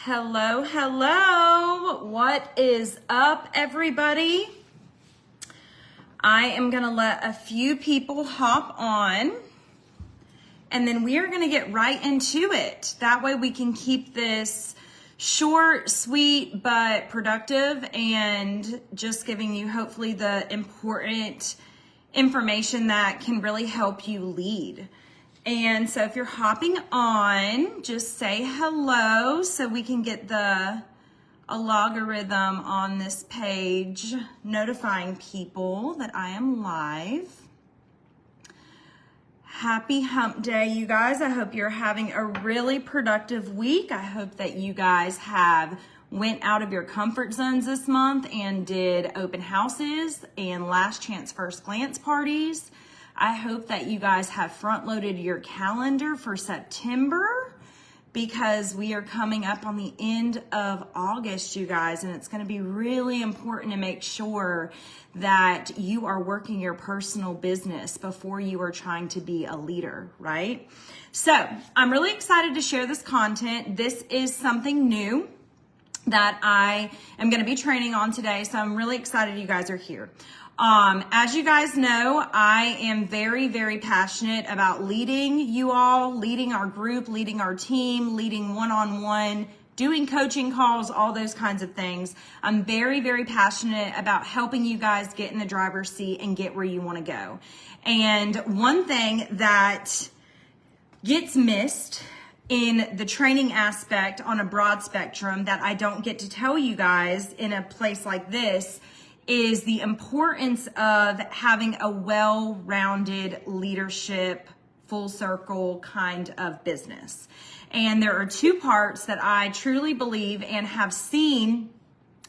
Hello, hello. What is up, everybody? I am going to let a few people hop on, and then we are going to get right into it. That way we can keep this short, sweet, but productive, and just giving you hopefully the important information that can really help you lead. And so if you're hopping on, just say hello so we can get a logarithm on this page notifying people that I am live. Happy hump day, you guys. I hope you're having a really productive week. I hope that you guys have went out of your comfort zones this month and did open houses and last chance first glance parties. I hope that you guys have front loaded your calendar for September, because we are coming up on the end of August, you guys, and it's going to be really important to make sure that you are working your personal business before you are trying to be a leader, right? So I'm really excited to share this content. This is something new that I am going to be training on today, so I'm really excited you guys are here. As you guys know, I am very, very passionate about leading you all, leading our group, leading our team, leading one-on-one, doing coaching calls, all those kinds of things. I'm very, very passionate about helping you guys get in the driver's seat and get where you want to go. And one thing that gets missed in the training aspect on a broad spectrum that I don't get to tell you guys in a place like this is the importance of having a well-rounded leadership, full circle kind of business. And there are two parts that I truly believe and have seen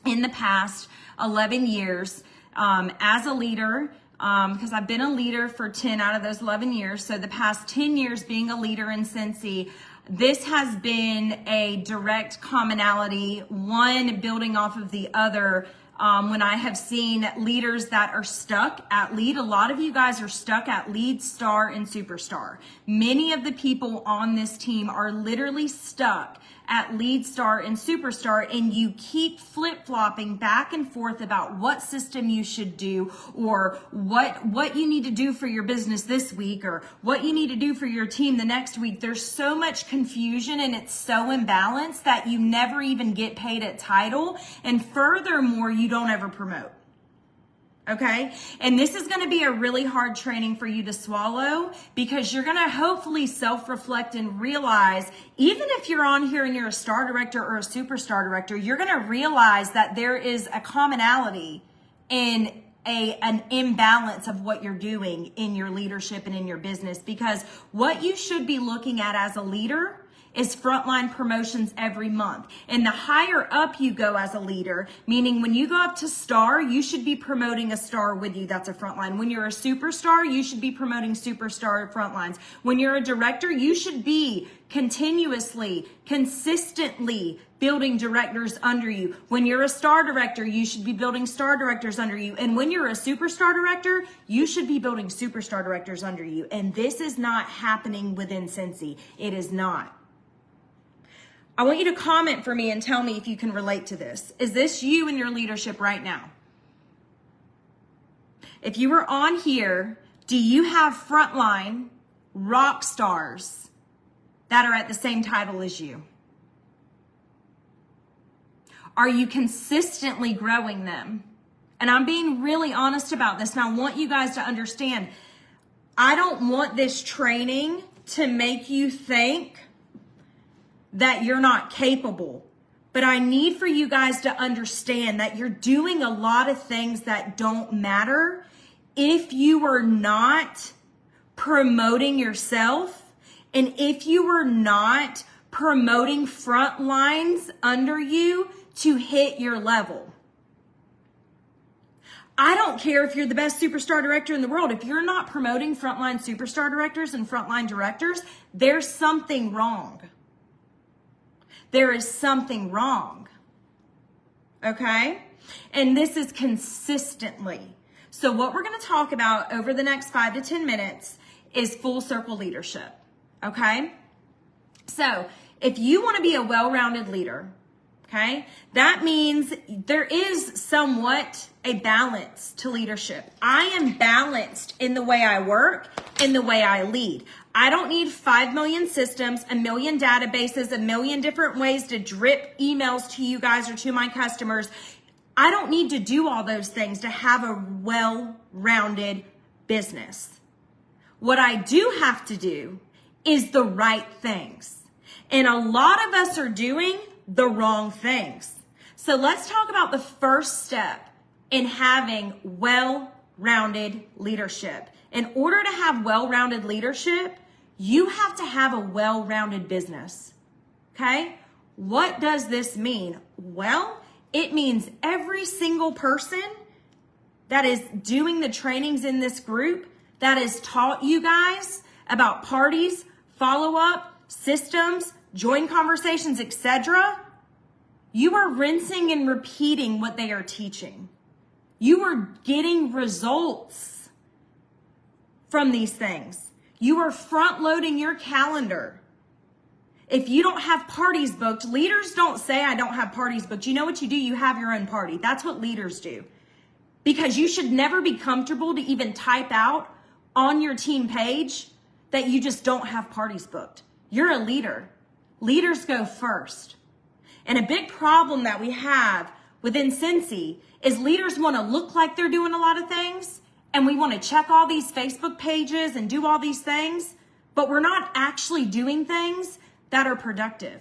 in the past 11 years as a leader, because I've been a leader for 10 out of those 11 years. So the past 10 years being a leader in Scentsy, this has been a direct commonality, one building off of the other. When I have seen leaders that are stuck at lead, a lot of you guys are stuck at lead, star, and superstar. Many of the people on this team are literally stuck at lead, star, and superstar, and you keep flip-flopping back and forth about what system you should do, or what you need to do for your business this week, or what you need to do for your team the next week. There's so much confusion, and it's so imbalanced that you never even get paid at title, and furthermore, you don't ever promote. Okay? And this is going to be a really hard training for you to swallow, because you're going to hopefully self-reflect and realize, even if you're on here and you're a star director or a superstar director, you're going to realize that there is a commonality in an imbalance of what you're doing in your leadership and in your business. Because what you should be looking at as a leader is frontline promotions every month. And the higher up you go as a leader, meaning when you go up to star, you should be promoting a star with you. That's a frontline. When you're a superstar, you should be promoting superstar frontlines. When you're a director, you should be continuously, consistently building directors under you. When you're a star director, you should be building star directors under you. And when you're a superstar director, you should be building superstar directors under you. And this is not happening within Scentsy. It is not. I want you to comment for me and tell me if you can relate to this. Is this you in your leadership right now? If you were on here, do you have frontline rock stars that are at the same title as you? Are you consistently growing them? And I'm being really honest about this, and I want you guys to understand, I don't want this training to make you think that you're not capable. But I need for you guys to understand that you're doing a lot of things that don't matter if you are not promoting yourself, and if you are not promoting front lines under you to hit your level. I don't care if you're the best superstar director in the world. If you're not promoting frontline superstar directors and frontline directors, there's something wrong. There is something wrong, okay? And this is consistently. So what we're going to talk about over the next 5 to 10 minutes is full circle leadership, okay? So if you want to be a well-rounded leader, Okay? That means there is somewhat a balance to leadership. I am balanced in the way I work, in the way I lead. I don't need 5 million systems, 1 million databases, 1 million different ways to drip emails to you guys or to my customers. I don't need to do all those things to have a well-rounded business. What I do have to do is the right things. And a lot of us are doing the wrong things. So let's talk about the first step in having well-rounded leadership. In order to have well-rounded leadership, you have to have a well-rounded business. Okay? What does this mean? Well, it means every single person that is doing the trainings in this group that has taught you guys about parties, follow-up, systems, join conversations, etc., you are rinsing and repeating what they are teaching. You are getting results from these things. You are front-loading your calendar. If you don't have parties booked, leaders don't say, I don't have parties booked. You know what you do? You have your own party. That's what leaders do. Because you should never be comfortable to even type out on your team page that you just don't have parties booked. You're a leader. Leaders go first. And a big problem that we have within Scentsy is leaders want to look like they're doing a lot of things, and we want to check all these Facebook pages and do all these things, but we're not actually doing things that are productive.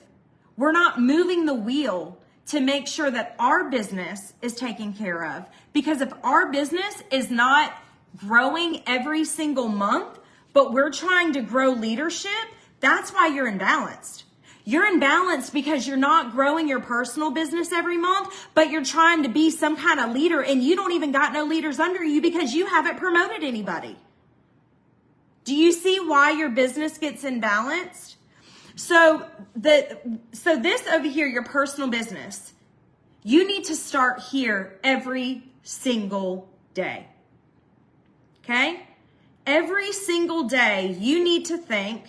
We're not moving the wheel to make sure that our business is taken care of. Because if our business is not growing every single month, but we're trying to grow leadership, that's why you're imbalanced. You're imbalanced because you're not growing your personal business every month, but you're trying to be some kind of leader and you don't even got no leaders under you because you haven't promoted anybody. Do you see why your business gets imbalanced? So this over here, your personal business, you need to start here every single day. Okay? Every single day, you need to think,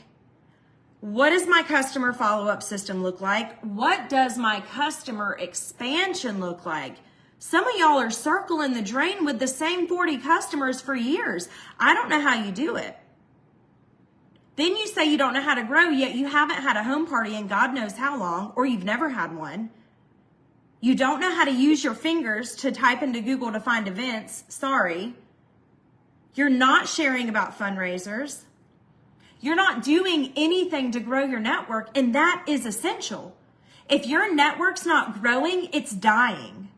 what does my customer follow-up system look like? What does my customer expansion look like? Some of y'all are circling the drain with the same 40 customers for years. I don't know how you do it. Then you say you don't know how to grow, yet you haven't had a home party in God knows how long, or you've never had one. You don't know how to use your fingers to type into Google to find events. Sorry. You're not sharing about fundraisers. You're not doing anything to grow your network, and that is essential. If your network's not growing, it's dying.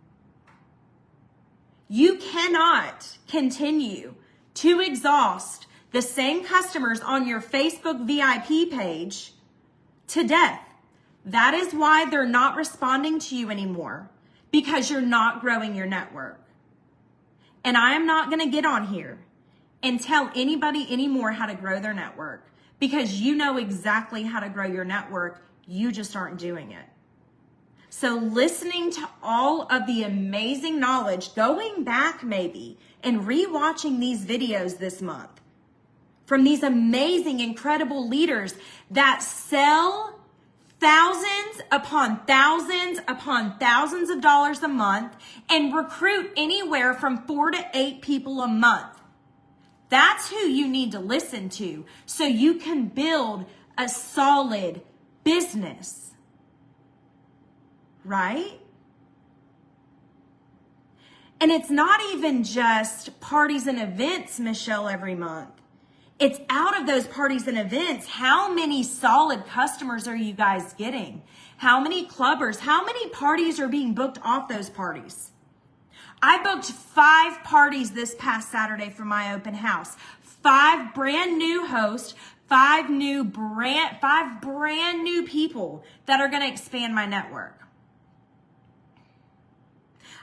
You cannot continue to exhaust the same customers on your Facebook VIP page to death. That is why they're not responding to you anymore, because you're not growing your network. And I am not going to get on here and tell anybody anymore how to grow their network, because you know exactly how to grow your network. You just aren't doing it. So listening to all of the amazing knowledge, going back maybe and rewatching these videos this month from these amazing, incredible leaders that sell thousands upon thousands upon thousands of dollars a month and recruit anywhere from 4 to 8 people a month. That's who you need to listen to so you can build a solid business, right? And it's not even just parties and events, Michelle, every month. It's out of those parties and events. How many solid customers are you guys getting? How many clubbers? How many parties are being booked off those parties? I booked 5 parties this past Saturday for my open house. 5 brand new hosts, 5 brand new people that are going to expand my network.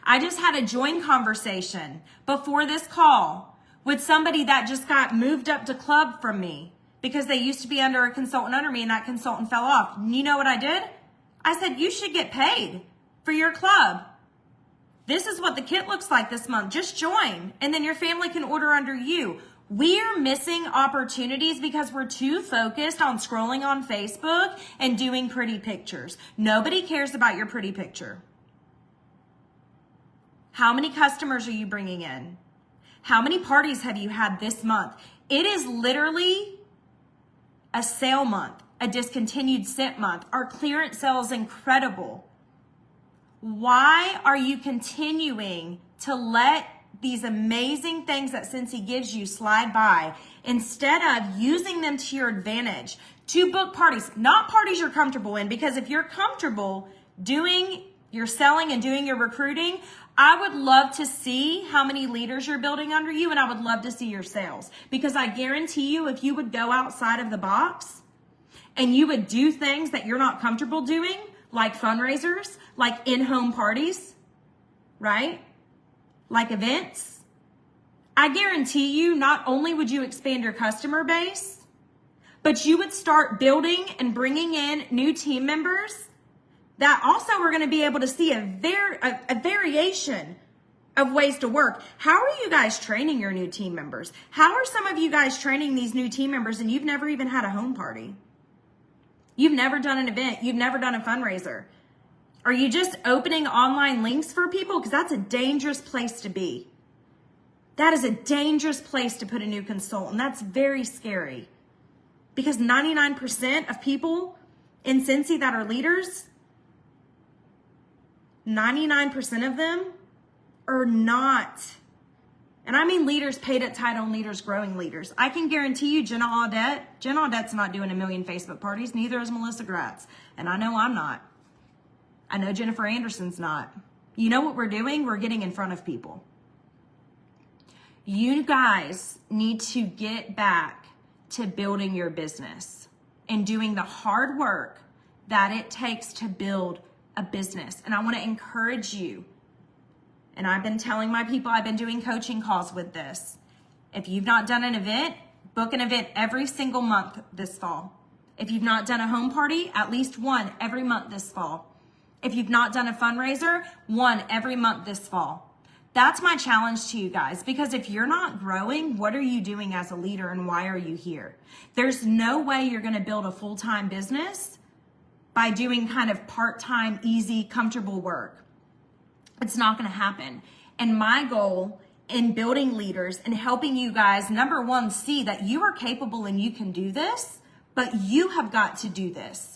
I just had a joint conversation before this call with somebody that just got moved up to club from me because they used to be under a consultant under me and that consultant fell off. And you know what I did? I said, you should get paid for your club. This is what the kit looks like this month. Just join, and then your family can order under you. We're missing opportunities because we're too focused on scrolling on Facebook and doing pretty pictures. Nobody cares about your pretty picture. How many customers are you bringing in? How many parties have you had this month? It is literally a sale month, a discontinued scent month. Our clearance sale is incredible. Why are you continuing to let these amazing things that Scentsy gives you slide by instead of using them to your advantage to book parties? Not parties you're comfortable in, because if you're comfortable doing your selling and doing your recruiting, I would love to see how many leaders you're building under you, and I would love to see your sales, because I guarantee you, if you would go outside of the box and you would do things that you're not comfortable doing, like fundraisers, like in-home parties, right? Like events, I guarantee you, not only would you expand your customer base, but you would start building and bringing in new team members that also are going to be able to see a variation of ways to work. How are you guys training your new team members? How are some of you guys training these new team members and you've never even had a home party? You've never done an event. You've never done a fundraiser. Are you just opening online links for people? Because that's a dangerous place to be. That is a dangerous place to put a new consultant. That's very scary. Because 99% of people in Scentsy that are leaders, 99% of them are not. And I mean leaders paid at title and leaders growing leaders. I can guarantee you Jenna Audette's not doing a million Facebook parties. Neither is Melissa Gratz. And I know I'm not. I know Jennifer Anderson's not. You know what we're doing? We're getting in front of people. You guys need to get back to building your business and doing the hard work that it takes to build a business. And I want to encourage you. And I've been telling my people, I've been doing coaching calls with this. If you've not done an event, book an event every single month this fall. If you've not done a home party, at least one every month this fall. If you've not done a fundraiser, one every month this fall. That's my challenge to you guys, because if you're not growing, what are you doing as a leader and why are you here? There's no way you're going to build a full-time business by doing kind of part-time, easy, comfortable work. It's not going to happen. And my goal in building leaders and helping you guys, number one, see that you are capable and you can do this, but you have got to do this.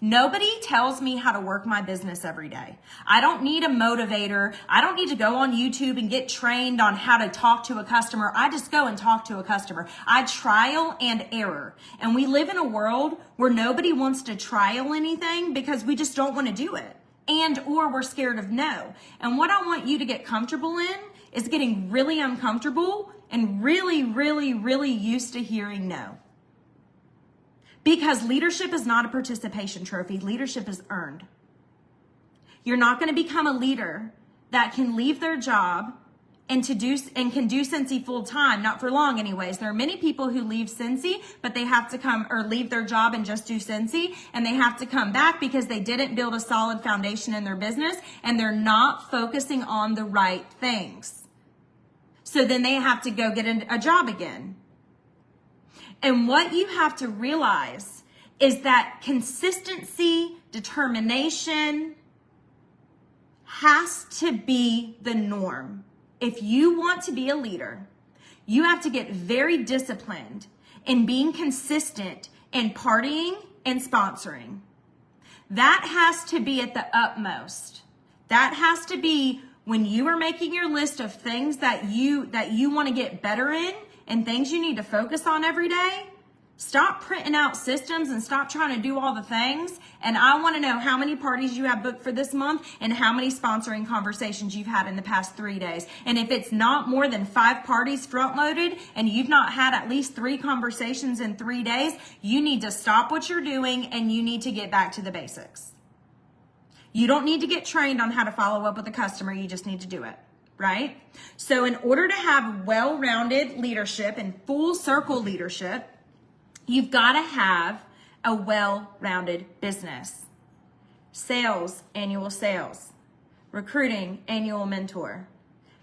Nobody tells me how to work my business every day. I don't need a motivator. I don't need to go on YouTube and get trained on how to talk to a customer. I just go and talk to a customer. I trial and error. And we live in a world where nobody wants to trial anything because we just don't want to do it. Or we're scared of no. And what I want you to get comfortable in is getting really uncomfortable and really, really, really used to hearing no. Because leadership is not a participation trophy. Leadership is earned. You're not going to become a leader that can leave their job and can do Scentsy full time, not for long anyways. There are many people who leave Scentsy, but they have to come or leave their job and just do Scentsy, and they have to come back because they didn't build a solid foundation in their business and they're not focusing on the right things. So then they have to go get a job again. And what you have to realize is that consistency, determination has to be the norm. If you want to be a leader, you have to get very disciplined in being consistent in partying and sponsoring. That has to be at the utmost. That has to be when you are making your list of things that you want to get better in and things you need to focus on every day. Stop printing out systems and stop trying to do all the things. And I want to know how many parties you have booked for this month and how many sponsoring conversations you've had in the past 3 days. And if it's not more than 5 parties front loaded and you've not had at least 3 conversations in 3 days, you need to stop what you're doing and you need to get back to the basics. You don't need to get trained on how to follow up with a customer. You just need to do it, right? So in order to have well-rounded leadership and full circle leadership, you've got to have a well-rounded business. Sales, annual sales. Recruiting, annual mentor.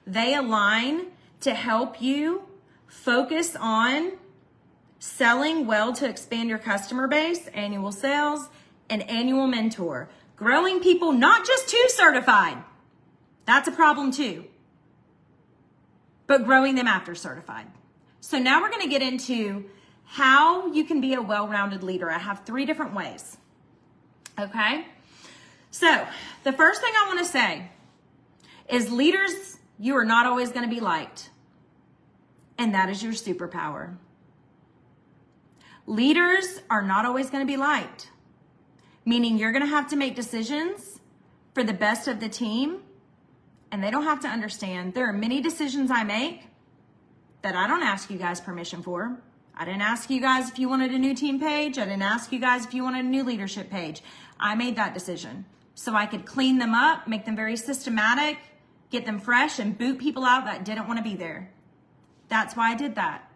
They align to help you Focus on selling well to expand your customer base, annual sales, and annual mentor. Growing people not just to certified. That's a problem too. But growing them after certified. So now we're going to get into how you can be a well-rounded leader. I have 3 different ways. Okay? So the first thing I want to say is leaders, you are not always going to be liked. And that is your superpower. Leaders are not always going to be liked, meaning you're going to have to make decisions for the best of the team, and they don't have to understand. There are many decisions I make that I don't ask you guys permission for. I didn't ask you guys if you wanted a new team page. I didn't ask you guys if you wanted a new leadership page. I made that decision so I could clean them up, make them very systematic, get them fresh, and boot people out that didn't want to be there. That's why I did that.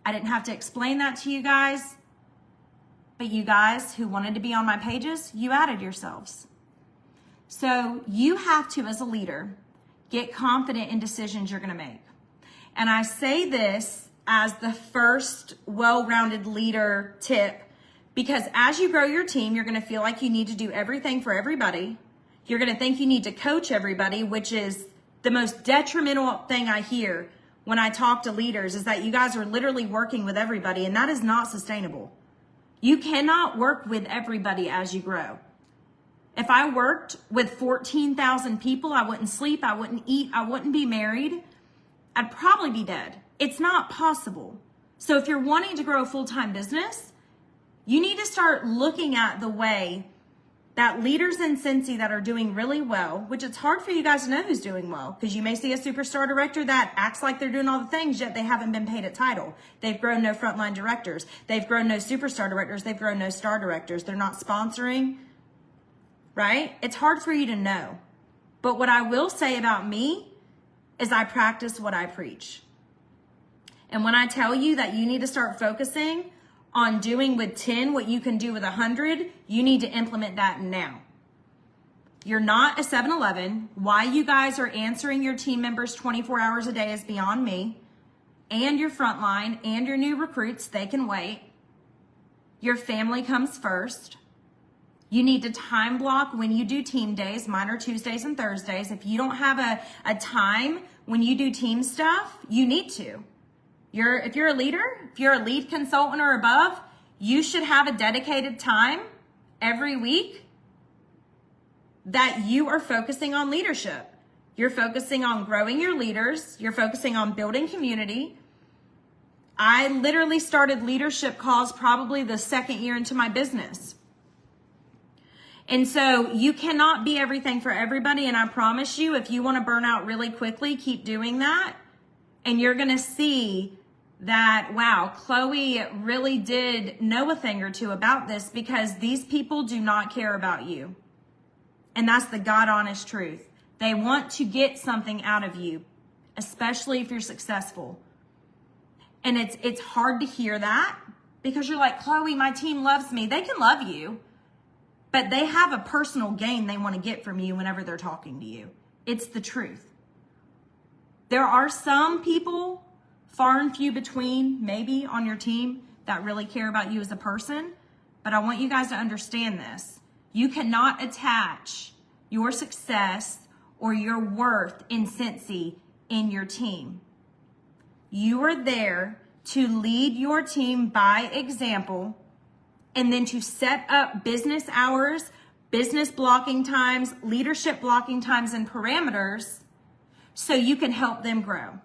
I didn't have to explain that to you guys, but you guys who wanted to be on my pages, you added yourselves. So you have to, as a leader, get confident in decisions you're going to make. And I say this as the first well-rounded leader tip, because as you grow your team, you're going to feel like you need to do everything for everybody. You're going to think you need to coach everybody, which is the most detrimental thing I hear when I talk to leaders, is that you guys are literally working with everybody, and that is not sustainable. You cannot work with everybody as you grow. If I worked with 14,000 people, I wouldn't sleep, I wouldn't eat, I wouldn't be married. I'd probably be dead. It's not possible. So if you're wanting to grow a full-time business, you need to start looking at the way that leaders in Scentsy that are doing really well, which it's hard for you guys to know who's doing well, because you may see a superstar director that acts like they're doing all the things, yet they haven't been paid a title. They've grown no frontline directors. They've grown no superstar directors. They've grown no star directors. They're not sponsoring, right? It's hard for you to know. But what I will say about me is I practice what I preach. And when I tell you that you need to start focusing on doing with 10 what you can do with 100, you need to implement that now. You're not a 7-Eleven. Why you guys are answering your team members 24 hours a day is beyond me. And your frontline and your new recruits, they can wait. Your family comes first. You need to time block when you do team days. Mine are Tuesdays and Thursdays. If you don't have a time when you do team stuff, you need to. If you're a leader, if you're a lead consultant or above, you should have a dedicated time every week that you are focusing on leadership. You're focusing on growing your leaders. You're focusing on building community. I literally started leadership calls probably the 2nd year into my business. And so you cannot be everything for everybody. And I promise you, if you want to burn out really quickly, keep doing that. And you're going to see that, wow, Chloe really did know a thing or two about this, because these people do not care about you. And that's the God honest truth. They want to get something out of you, especially if you're successful. And it's hard to hear that, because you're like, Chloe, my team loves me. They can love you, but they have a personal gain they want to get from you whenever they're talking to you. It's the truth. There are some people, far and few between, maybe on your team, that really care about you as a person. But I want you guys to understand this. You cannot attach your success or your worth in Scentsy in your team. You are there to lead your team by example, and then to set up business hours, business blocking times, leadership blocking times, and parameters so you can help them grow.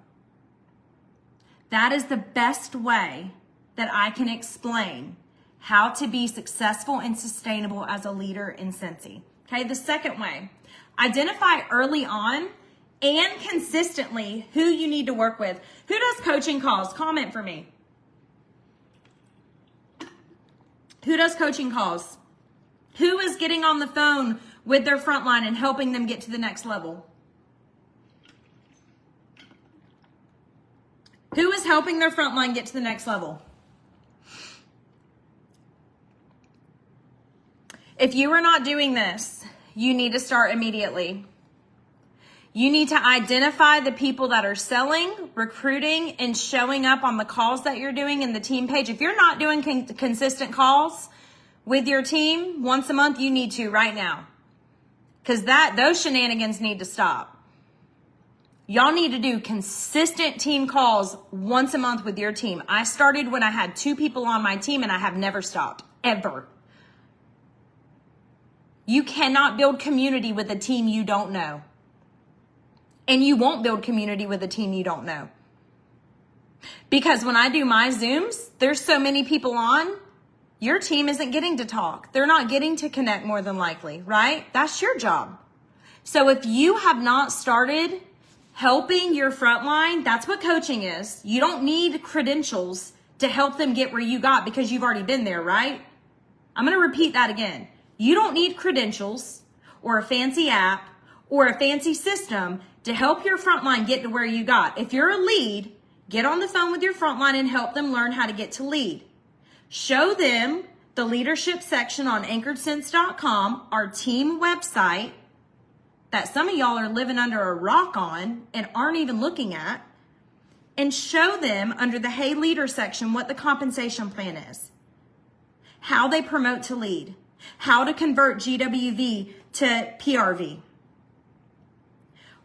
That is the best way that I can explain how to be successful and sustainable as a leader in Scentsy. Okay, the second way, identify early on and consistently who you need to work with. Who does coaching calls? Comment for me. Who does coaching calls? Who is getting on the phone with their frontline and helping them get to the next level? Who is helping their frontline get to the next level? If you are not doing this, you need to start immediately. You need to identify the people that are selling, recruiting, and showing up on the calls that you're doing in the team page. If you're not doing consistent calls with your team once a month, you need to right now. Because those shenanigans need to stop. Y'all need to do consistent team calls once a month with your team. I started when I had 2 people on my team and I have never stopped, ever. You cannot build community with a team you don't know. And you won't build community with a team you don't know. Because when I do my Zooms, there's so many people on, your team isn't getting to talk. They're not getting to connect more than likely, right? That's your job. So if you have not started helping your frontline, that's what coaching is. You don't need credentials to help them get where you got because you've already been there, right? I'm going to repeat that again. You don't need credentials or a fancy app or a fancy system to help your frontline get to where you got. If you're a lead, get on the phone with your frontline and help them learn how to get to lead. Show them the leadership section on anchoredsense.com, our team website that some of y'all are living under a rock on and aren't even looking at, and show them under the Hey Leader section what the compensation plan is, how they promote to lead, how to convert GWV to PRV.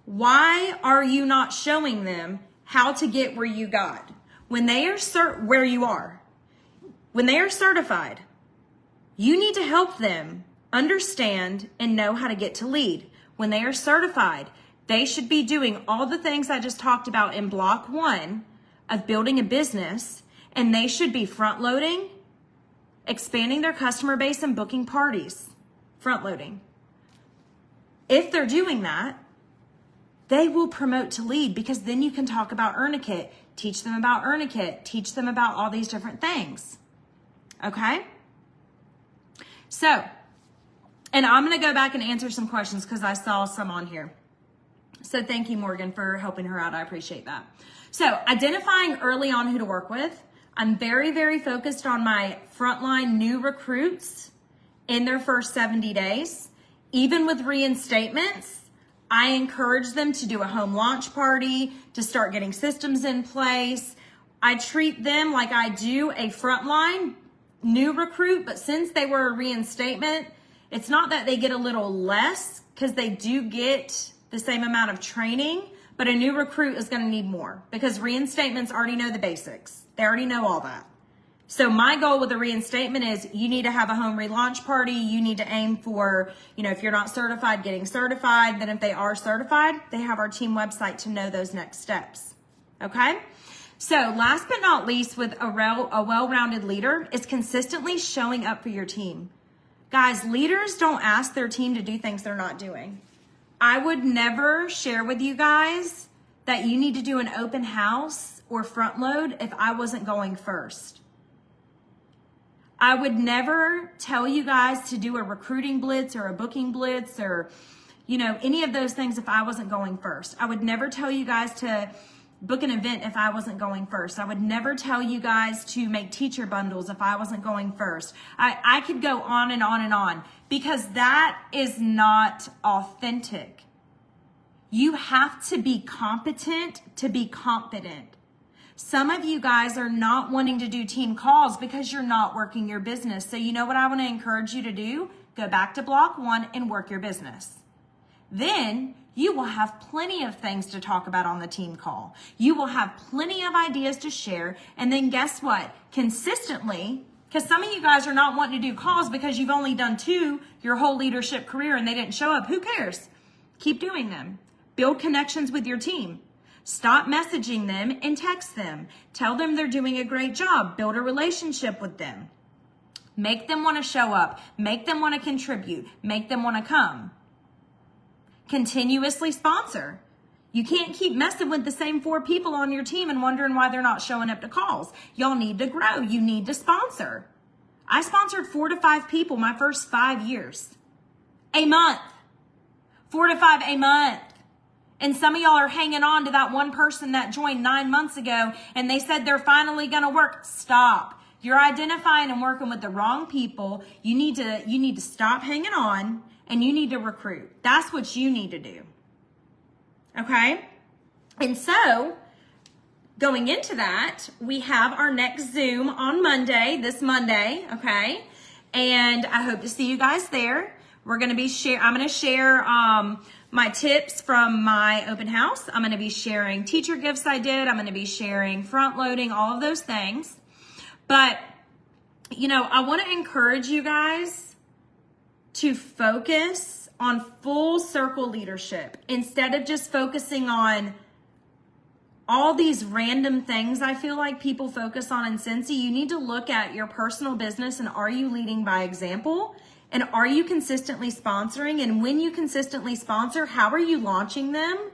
Why are you not showing them how to get where you got? When they are where you are, when they are certified, you need to help them understand and know how to get to lead. When they are certified, they should be doing all the things I just talked about in block 1 of building a business, and they should be front loading, expanding their customer base, and booking parties. Front loading. If they're doing that, they will promote to lead, because then you can talk about Earn-A-Kit, teach them about Earn-A-Kit, teach them about all these different things. Okay? So, and I'm going to go back and answer some questions because I saw some on here. So thank you, Morgan, for helping her out. I appreciate that. So identifying early on who to work with. I'm very, very focused on my frontline new recruits in their first 70 days. Even with reinstatements, I encourage them to do a home launch party, to start getting systems in place. I treat them like I do a frontline new recruit, but since they were a reinstatement, it's not that they get a little less, because they do get the same amount of training, but a new recruit is going to need more because reinstatements already know the basics. They already know all that. So my goal with a reinstatement is you need to have a home relaunch party. You need to aim for, if you're not certified, getting certified. Then if they are certified, they have our team website to know those next steps. Okay? So last but not least, with a well-rounded leader is consistently showing up for your team. Guys, leaders don't ask their team to do things they're not doing. I would never share with you guys that you need to do an open house or front load if I wasn't going first. I would never tell you guys to do a recruiting blitz or a booking blitz or, any of those things if I wasn't going first. I would never tell you guys to book an event if I wasn't going first. I would never tell you guys to make teacher bundles if I wasn't going first. I could go on and on and on, because that is not authentic. You have to be competent to be confident. Some of you guys are not wanting to do team calls because you're not working your business. So you know what I want to encourage you to do? Go back to block 1 and work your business. Then you will have plenty of things to talk about on the team call. You will have plenty of ideas to share. And then guess what? Consistently, because some of you guys are not wanting to do calls because you've only done 2 your whole leadership career and they didn't show up. Who cares? Keep doing them. Build connections with your team. Stop messaging them and text them. Tell them they're doing a great job. Build a relationship with them. Make them want to show up. Make them want to contribute. Make them want to come. Continuously sponsor. You can't keep messing with the same 4 people on your team and wondering why they're not showing up to calls. Y'all need to grow. You need to sponsor. I sponsored 4 to 5 people my first 5 years. A month. 4 to 5 a month. And some of y'all are hanging on to that one person that joined 9 months ago and they said they're finally going to work. Stop. You're identifying and working with the wrong people. You need to stop hanging on and you need to recruit. That's what you need to do. Okay? And so, going into that, we have our next Zoom on Monday, this Monday, okay? And I hope to see you guys there. I'm going to share my tips from my open house. I'm going to be sharing teacher gifts I did. I'm going to be sharing front loading, all of those things. But, I want to encourage you guys to focus on full circle leadership instead of just focusing on all these random things I feel like people focus on in Scentsy. You need to look at your personal business and are you leading by example? And are you consistently sponsoring? And when you consistently sponsor, how are you launching them?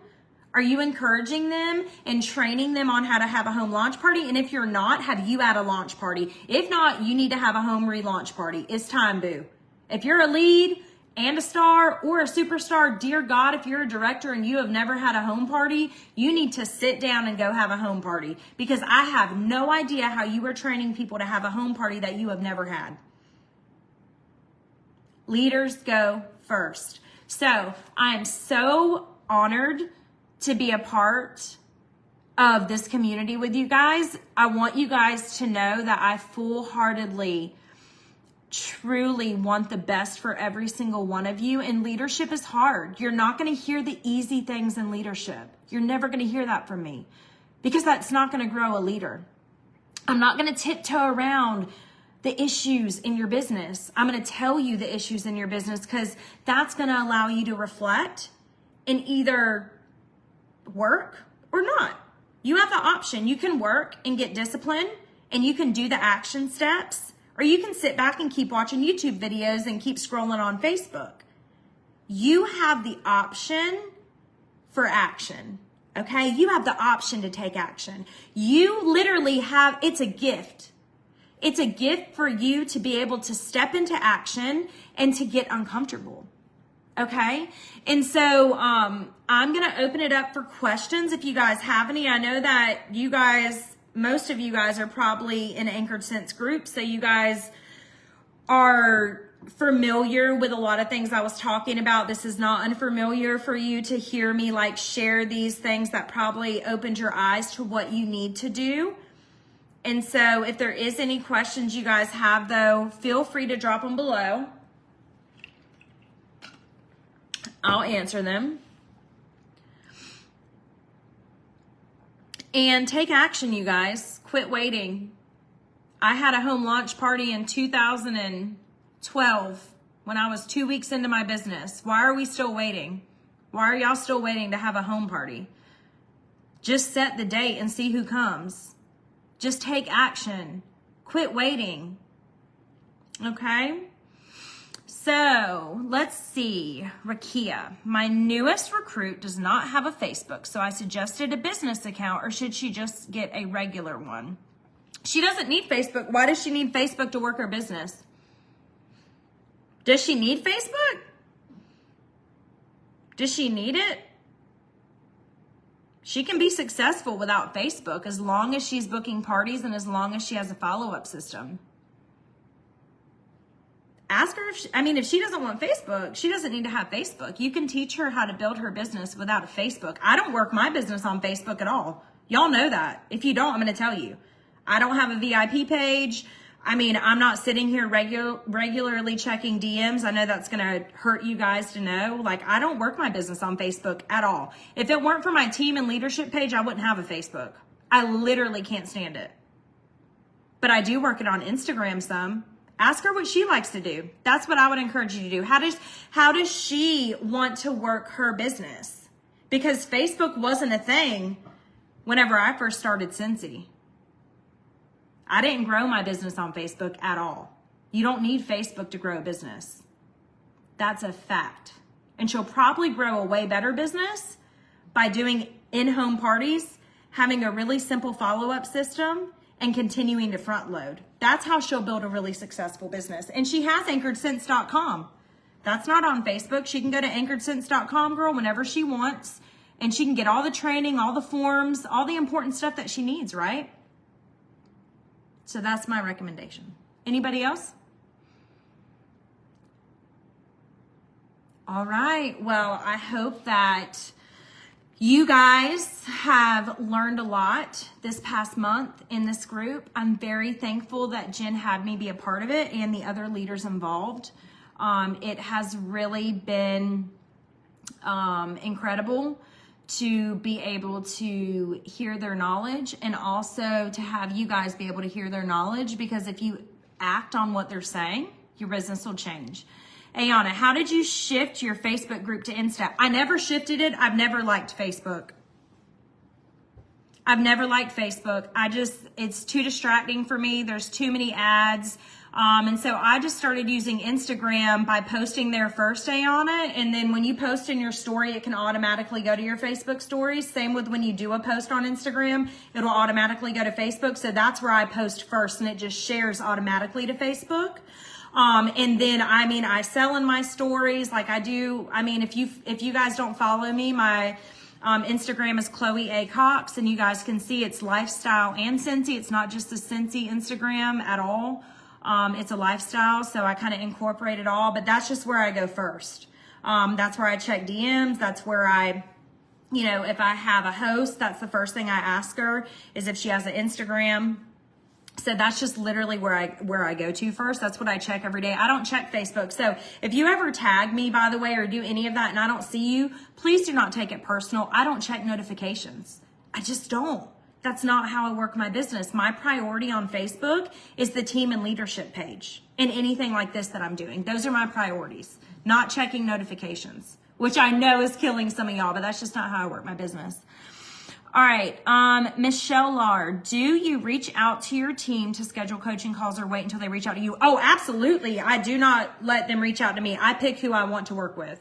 Are you encouraging them and training them on how to have a home launch party? And if you're not, have you had a launch party? If not, you need to have a home relaunch party. It's time, boo. If you're a lead and a star or a superstar, dear God, if you're a director and you have never had a home party, you need to sit down and go have a home party, because I have no idea how you are training people to have a home party that you have never had. Leaders go first. So I am so honored to be a part of this community with you guys. I want you guys to know that I full-heartedly truly want the best for every single one of you. And leadership is hard. You're not going to hear the easy things in leadership. You're never going to hear that from me, because that's not going to grow a leader. I'm not going to tiptoe around the issues in your business. I'm going to tell you the issues in your business, because that's going to allow you to reflect and either work or not. You have the option. You can work and get discipline and you can do the action steps, or you can sit back and keep watching YouTube videos and keep scrolling on Facebook. You have the option for action, okay? You have the option to take action. You literally have, it's a gift. It's a gift for you to be able to step into action and to get uncomfortable, okay? And so I'm going to open it up for questions if you guys have any. I know that you guys, most of you guys are probably in Anchored Sense group, so you guys are familiar with a lot of things I was talking about. This is not unfamiliar for you to hear me like share these things that probably opened your eyes to what you need to do. And so if there is any questions you guys have, though, feel free to drop them below. I'll answer them. And take action, you guys. Quit waiting. I had a home launch party in 2012 when I was 2 weeks into my business. Why are we still waiting? Why are y'all still waiting to have a home party? Just set the date and see who comes. Just take action. Quit waiting. Okay? So let's see. Rakia, my newest recruit does not have a Facebook, so I suggested a business account, or should she just get a regular one? She doesn't need Facebook. Why does she need Facebook to work her business? Does she need Facebook? Does she need it? She can be successful without Facebook as long as she's booking parties and as long as she has a follow-up system. Ask her if she doesn't want Facebook, she doesn't need to have Facebook. You can teach her how to build her business without a Facebook. I don't work my business on Facebook at all. Y'all know that. If you don't, I'm going to tell you. I don't have a VIP page. I'm not sitting here regularly checking DMs. I know that's going to hurt you guys to know. I don't work my business on Facebook at all. If it weren't for my team and leadership page, I wouldn't have a Facebook. I literally can't stand it. But I do work it on Instagram some. Ask her what she likes to do. That's what I would encourage you to do. How does she want to work her business? Because Facebook wasn't a thing whenever I first started Scentsy. I didn't grow my business on Facebook at all. You don't need Facebook to grow a business. That's a fact. And she'll probably grow a way better business by doing in-home parties, having a really simple follow-up system, and continuing to front load. That's how she'll build a really successful business. And she has anchoredsense.com. That's not on Facebook. She can go to anchoredsense.com, girl, whenever she wants, and she can get all the training, all the forms, all the important stuff that she needs, right? So that's my recommendation. Anybody else? All right. Well, I hope that You guys have learned a lot this past month in this group. I'm very thankful that Jen had me be a part of it and the other leaders involved. It has really been incredible to be able to hear their knowledge, and also to have you guys be able to hear their knowledge, because if you act on what they're saying, your business will change. Ayana, how did you shift your Facebook group to Insta? I never shifted it. I've never liked Facebook. I've never liked Facebook. It's too distracting for me. There's too many ads. And so I just started using Instagram by posting there first, Ayana. And then when you post in your story, it can automatically go to your Facebook stories. Same with when you do a post on Instagram, it'll automatically go to Facebook. So that's where I post first, and it just shares automatically to Facebook. And then, I sell in my stories like I do. If you guys don't follow me, my Instagram is Chloe A. Cox, and you guys can see it's lifestyle and Scentsy. It's not just the Scentsy Instagram at all. It's a lifestyle, so I kind of incorporate it all, but that's just where I go first. That's where I check DMs. That's where if I have a host, that's the first thing I ask her is if she has an Instagram. So that's just literally where I go to first. That's what I check every day. I don't check Facebook. So if you ever tag me, by the way, or do any of that and I don't see you, please do not take it personal. I don't check notifications. I just don't. That's not how I work my business. My priority on Facebook is the team and leadership page and anything like this that I'm doing. Those are my priorities, not checking notifications, which I know is killing some of y'all, but that's just not how I work my business. All right, Michelle Lard, do you reach out to your team to schedule coaching calls or wait until they reach out to you? Oh, absolutely. I do not let them reach out to me. I pick who I want to work with.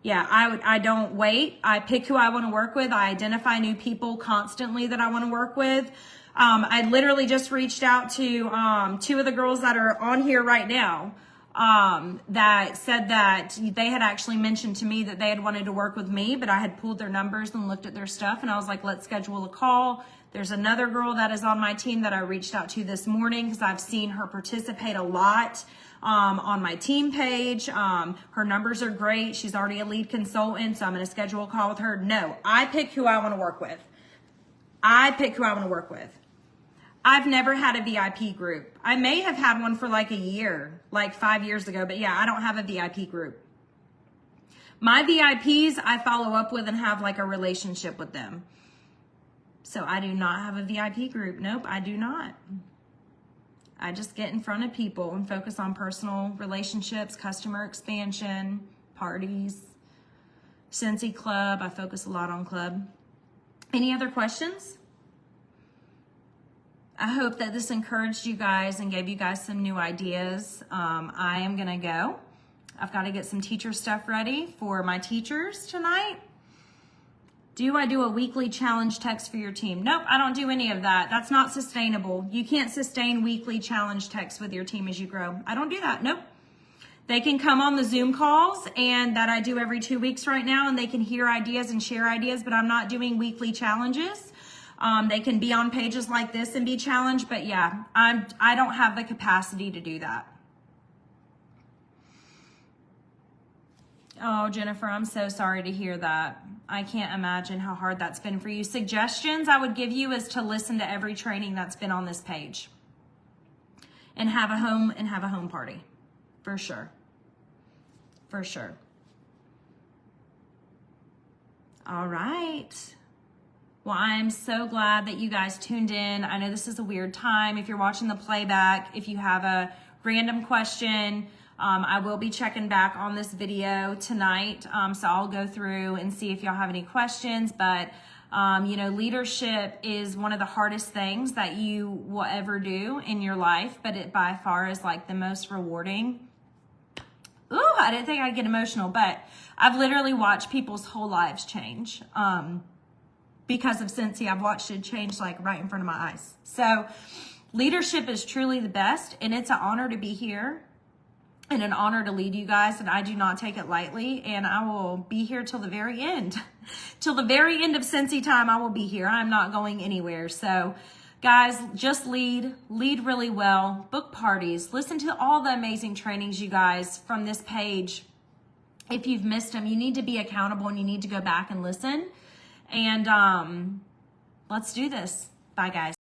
Yeah, I don't wait. I pick who I want to work with. I identify new people constantly that I want to work with. I literally just reached out to two of the girls that are on here right now. That said that they had actually mentioned to me that they had wanted to work with me, but I had pulled their numbers and looked at their stuff, and I was like, let's schedule a call. There's another girl that is on my team that I reached out to this morning because I've seen her participate a lot on my team page. Her numbers are great. She's already a lead consultant, so I'm going to schedule a call with her. No, I pick who I want to work with. I've never had a VIP group. I may have had one for like a year, like 5 years ago, but yeah, I don't have a VIP group. My VIPs, I follow up with and have like a relationship with them. So I do not have a VIP group. Nope, I do not. I just get in front of people and focus on personal relationships, customer expansion, parties, Scentsy Club. I focus a lot on club. Any other questions? I hope that this encouraged you guys and gave you guys some new ideas. I am gonna go. I've got to get some teacher stuff ready for my teachers tonight. Do I do a weekly challenge text for your team? Nope, I don't do any of that. That's not sustainable. You can't sustain weekly challenge texts with your team as you grow. I don't do that, nope. They can come on the Zoom calls and that I do every 2 weeks right now, and they can hear ideas and share ideas, but I'm not doing weekly challenges. They can be on pages like this and be challenged, but yeah, I don't have the capacity to do that. Oh, Jennifer, I'm so sorry to hear that. I can't imagine how hard that's been for you. Suggestions I would give you is to listen to every training that's been on this page and have a home party, for sure. For sure. All right. Well, I'm so glad that you guys tuned in. I know this is a weird time. If you're watching the playback, if you have a random question, I will be checking back on this video tonight. So I'll go through and see if y'all have any questions. But, leadership is one of the hardest things that you will ever do in your life, but it by far is like the most rewarding. Ooh, I didn't think I'd get emotional, but I've literally watched people's whole lives change. Because of Scentsy, I've watched it change like right in front of my eyes. So leadership is truly the best, and it's an honor to be here and an honor to lead you guys, and I do not take it lightly, and I will be here till the very end. Till the very end of Scentsy time, I will be here. I'm not going anywhere. So guys, just lead really well, book parties, listen to all the amazing trainings, you guys, from this page. If you've missed them, you need to be accountable and you need to go back and listen. And let's do this. Bye, guys.